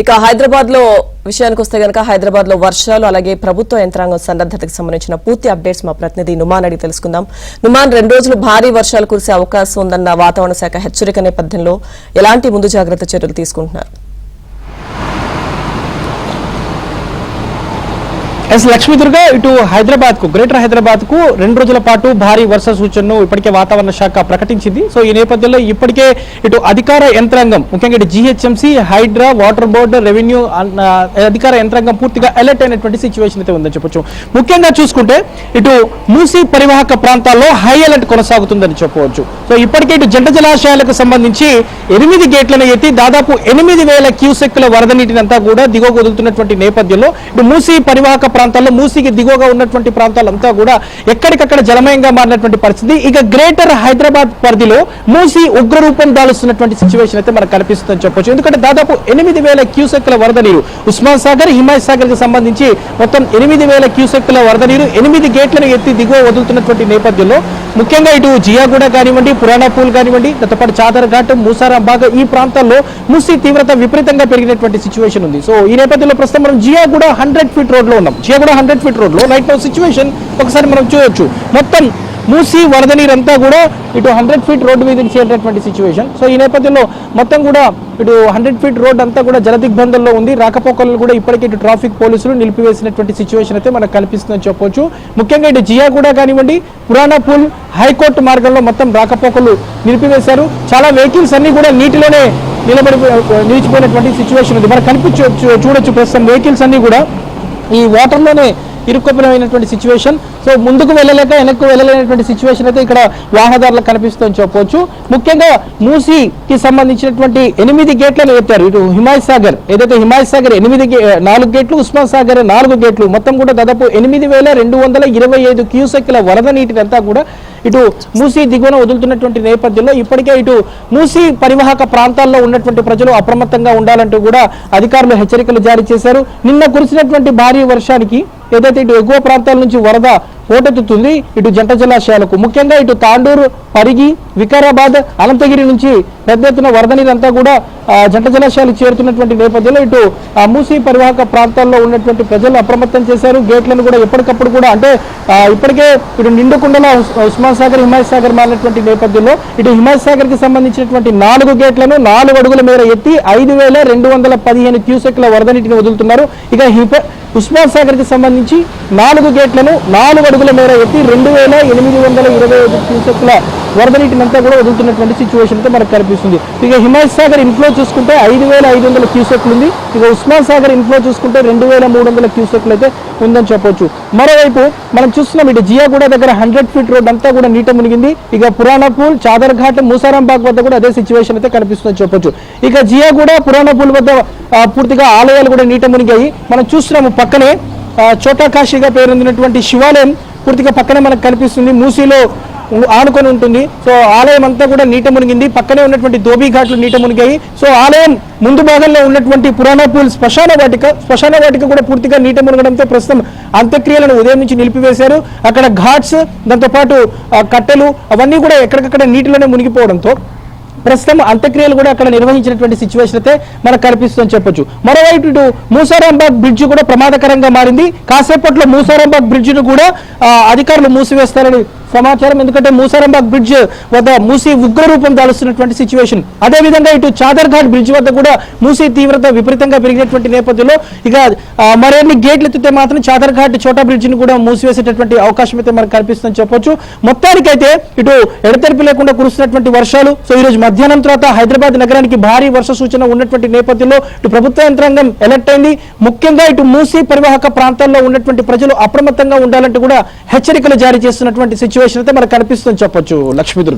ఇక హైదరాబాద్ లో విషయానికి వస్తే గనక హైదరాబాద్ లో వర్షాలు అలాగే ప్రభుత్వ యంత్రాంగం సన్నద్ధతకు సంబంధించిన పూర్తి అప్డేట్స్ మా ప్రతినిధి నుమాన్ అడిగి తెలుసుకుందాం. నుమాన్, 2 రోజులు భారీ వర్షాలు కురిసే అవకాశం ఉందన్న వాతావరణ శాఖ హెచ్చరిక నేపథ్యంలో ఎలాంటి ముందు జాగ్రత్త చర్యలు తీసుకుంటున్నారు? లక్ష్మీ దుర్గా, ఇటు హైదరాబాద్ కు గ్రేటర్ హైదరాబాద్ కు 2 రోజుల పాటు భారీ వర్ష సూచనను ఇప్పటికే వాతావరణ శాఖ ప్రకటించింది. సో ఈ నేపథ్యంలో ఇప్పటికే ఇటు అధికార యంత్రాంగం, ముఖ్యంగా ఇటు GHMC, Hydraa, water board, revenue అధికార యంత్రాంగం పూర్తిగా అలర్ట్ అయినటువంటి సిచ్యువేషన్ అయితే ఉందని చెప్పొచ్చు. ముఖ్యంగా చూసుకుంటే ఇటు మూసీ పరివాహక ప్రాంతాల్లో హై అలర్ట్ కొనసాగుతుందని చెప్పవచ్చు. సో ఇప్పటికే ఇటు జంట జలాశయాలకు సంబంధించి 8 గేట్లను ఎత్తి దాదాపు 8,000 క్యూసెక్కుల వరద నీటిని అంతా కూడా దిగువకు వదులుతున్నటువంటి నేపథ్యంలో ఇటు మూసీ పరివాహక ప్రాంతాల్లో, మూసీకి దిగువగా ఉన్నటువంటి ప్రాంతాలంతా కూడా ఎక్కడికక్కడ జలమయంగా మారినటువంటి పరిస్థితి. ఇక గ్రేటర్ హైదరాబాద్ పరిధిలో మూసీ ఉగ్రరూపం దాలుస్తున్నటువంటి సిచ్యువేషన్ అయితే మనకు కనిపిస్తుందని చెప్పొచ్చు. ఎందుకంటే దాదాపు 8,000 క్యూసెక్కుల వరద నీరు ఉస్మాన్ సాగర్, హిమాయత్ సాగర్ కి సంబంధించి మొత్తం 8,000 క్యూసెక్కుల వరద నీరు 8 గేట్లను ఎత్తి దిగువ వదులుతున్నటువంటి నేపథ్యంలో ముఖ్యంగా ఇటు జియాగూడ కానివ్వండి, పురాణాపూల్ కానివ్వండి, దాంతోపాటు చాదర్ ఘాట్, మూసారాంబాగ్ ఈ ప్రాంతాల్లో మూసీ తీవ్రత విపరీతంగా పెరిగినటువంటి సిచ్యువేషన్ ఉంది. సో ఈ నేపథ్యంలో ప్రస్తుతం మనం జియాగూడ 100 ఫీట్ రోడ్ లో ఉన్నాం. జియాగూడ 100 ఫీట్ రోడ్ లో రైట్ నౌ సిచ్యువేషన్ ఒకసారి మనం చూడొచ్చు. మొత్తం మూసీ వరద నీరంతా కూడా ఇటు 100 ఫీట్ రోడ్డు మీద చేరేటటువంటి సిచ్యువేషన్. సో ఈ నేపథ్యంలో మొత్తం కూడా ఇటు 100 ఫీట్ రోడ్ అంతా కూడా జల దిగ్బంధంలో ఉంది. రాకపోకలను కూడా ఇప్పటికే ఇటు ట్రాఫిక్ పోలీసులు నిలిపివేసినటువంటి సిచ్యువేషన్ అయితే మనకు కనిపిస్తుందని చెప్పొచ్చు. ముఖ్యంగా ఇటు జియాగూడ కానివ్వండి, పురాణాపూల్, హైకోర్టు మార్గంలో మొత్తం రాకపోకలు నిలిపివేశారు. చాలా వెహికల్స్ అన్ని కూడా నీటిలోనే నిలిచిపోయినటువంటి సిచ్యువేషన్ ఉంది. మనకు చూడొచ్చు ప్రస్తుతం వెహికల్స్ అన్ని కూడా ఈ వాటర్లోనే ఇరుక్కుపోయినటువంటి సిచ్యువేషన్. సో ముందుకు వెళ్ళలేక వెనక్కు వెళ్ళలేనటువంటి సిచ్యువేషన్ అయితే ఇక్కడ వాహనదారులకు కనిపిస్తుందని చెప్పవచ్చు. ముఖ్యంగా మూసీకి సంబంధించినటువంటి 8 గేట్లను ఎత్తారు. ఇటు హిమాయత్ సాగర్, ఏదైతే హిమాయత్ సాగర్ 4 గేట్లు, ఉస్మాన్ సాగర్ 4 గేట్లు, మొత్తం కూడా దాదాపు 8,225 క్యూసెక్కుల వరద నీటిని అంతా కూడా ఇటు మూసీ దిగువన వదులుతున్నటువంటి నేపథ్యంలో ఇప్పటికే ఇటు మూసీ పరివాహక ప్రాంతాల్లో ఉన్నటువంటి ప్రజలు అప్రమత్తంగా ఉండాలంటూ కూడా అధికారులు హెచ్చరికలు జారీ చేశారు. నిన్న కురిసినటువంటి భారీ వర్షానికి ఏదైతే ఇటు ఎగువ ప్రాంతాల నుంచి వరద పోటెత్తుతుంది ఇటు జంట జలాశయాలకు, ముఖ్యంగా ఇటు తాండూరు, పరిగి, వికారాబాద్, అనంతగిరి నుంచి పెద్ద ఎత్తున వరద నీరంతా కూడా జంట జలాశయాలకు చేరుతున్నటువంటి నేపథ్యంలో ఇటు మూసీ పరివాహక ప్రాంతాల్లో ఉన్నటువంటి ప్రజలు అప్రమత్తం చేశారు. గేట్లను కూడా ఎప్పటికప్పుడు కూడా అంటే ఇప్పటికే ఇటు నిండుకుండల ఉస్మాన్ సాగర్, హిమాయత్ సాగర్ మారినటువంటి నేపథ్యంలో ఇటు హిమాయత్ సాగర్ కి సంబంధించినటువంటి 4 గేట్లను 4 అడుగుల మేర ఎత్తి 5,215 క్యూసెక్ల వరద నీటిని వదులుతున్నారు. ఇక ఉస్మాన్ సాగర్ కి సంబంధించి 4 గేట్లను 4 అడుగుల మేర ఎత్తి 2,825 క్యూసెక్ల వరద నీటిని అంతా కూడా వదులుతున్నటువంటి సిచ్యువేషన్ అయితే మనకు కనిపిస్తుంది. ఇక హిమాయత్ సాగర్ ఇన్ఫ్లో చూసుకుంటే 5,500 క్యూసెక్లు ఉంది. ఇక ఉస్మాన్ సాగర్ ఇన్ఫ్లో చూసుకుంటే 2,300 క్యూసెక్లు అయితే ఉందని చెప్పొచ్చు. మరోవైపు మనం చూస్తున్నాం ఇటు జియాగూడ దగ్గర 100 ఫీట్ రోడ్ అంతా కూడా నీట మునిగింది. ఇక పురాణాపూల్, చాదర్ ఘాట్, మూసారాంబాగ్ వద్ద కూడా అదే సిచ్యువేషన్ అయితే కనిపిస్తుందని చెప్పొచ్చు. ఇక జియాగూడ, పురాణాపూల్ వద్ద పూర్తిగా ఆలయాలు కూడా నీట మునిగాయి. మనం చూస్తున్నాము పక్కనే చోటా కాశీగా పేరొందినటువంటి శివాలయం పూర్తిగా పక్కనే మనకు కనిపిస్తుంది. మూసీలో ఆనుకొని ఉంటుంది. సో ఆలయం అంతా కూడా నీట మునిగింది. పక్కనే ఉన్నటువంటి ధోబీ ఘాట్లు నీట మునిగాయి. సో ఆలయం ముందు భాగంలో ఉన్నటువంటి పురాణాపూల్ శ్మశాన వాటిక కూడా పూర్తిగా నీట మునగడంతో ప్రస్తుతం అంత్యక్రియలను ఉదయం నుంచి నిలిపివేశారు. అక్కడ ఘాట్స్, దాంతోపాటు కట్టెలు అవన్నీ కూడా ఎక్కడికక్కడ నీటిలోనే మునిగిపోవడంతో ప్రస్తుతం అంత్యక్రియలు కూడా అక్కడ నిర్వహించినటువంటి సిచ్యువేషన్ అయితే మనకు కనిపిస్తుందని చెప్పొచ్చు. మరోవైపు ఇటు మూసారాంబాగ్ బ్రిడ్జ్ కూడా ప్రమాదకరంగా మారింది. కాసేపట్లో మూసారాంబాగ్ బ్రిడ్జ్ను కూడా అధికారులు మూసివేస్తారని సమాచారం. ఎందుకంటే మూసారాంబాగ్ బ్రిడ్జ్ వద్ద మూసీ ఉగ్రరూపం దాలుస్తున్నటువంటి సిచ్యువేషన్. అదేవిధంగా ఇటు చాదర్ ఘాట్ బ్రిడ్జ్ వద్ద కూడా మూసీ తీవ్రత విపరీతంగా పెరిగినటువంటి నేపథ్యంలో ఇక మరిన్ని గేట్లు ఎత్తితే మాత్రం చాదర్ ఘాట్, చోటా బ్రిడ్జిని కూడా మూసివేసేటటువంటి అవకాశం అయితే మనకు కనిపిస్తుందని చెప్పొచ్చు. మొత్తానికైతే ఇటు ఎడతెరిపి లేకుండా కురుస్తున్నటువంటి వర్షాలు. సో ఈ రోజు మధ్యాహ్నం తర్వాత హైదరాబాద్ నగరానికి భారీ వర్ష సూచన ఉన్నటువంటి నేపథ్యంలో ఇటు ప్రభుత్వ యంత్రాంగం అలర్ట్ అయింది. ముఖ్యంగా ఇటు మూసీ పరివాహక ప్రాంతాల్లో ఉన్నటువంటి ప్రజలు అప్రమత్తంగా ఉండాలంటూ కూడా హెచ్చరికలు జారీ చేస్తున్నటువంటి సిచ్యువేషన్ అయితే మనకు కనిపిస్తుందని చెప్పొచ్చు. లక్ష్మీ దుర్గ.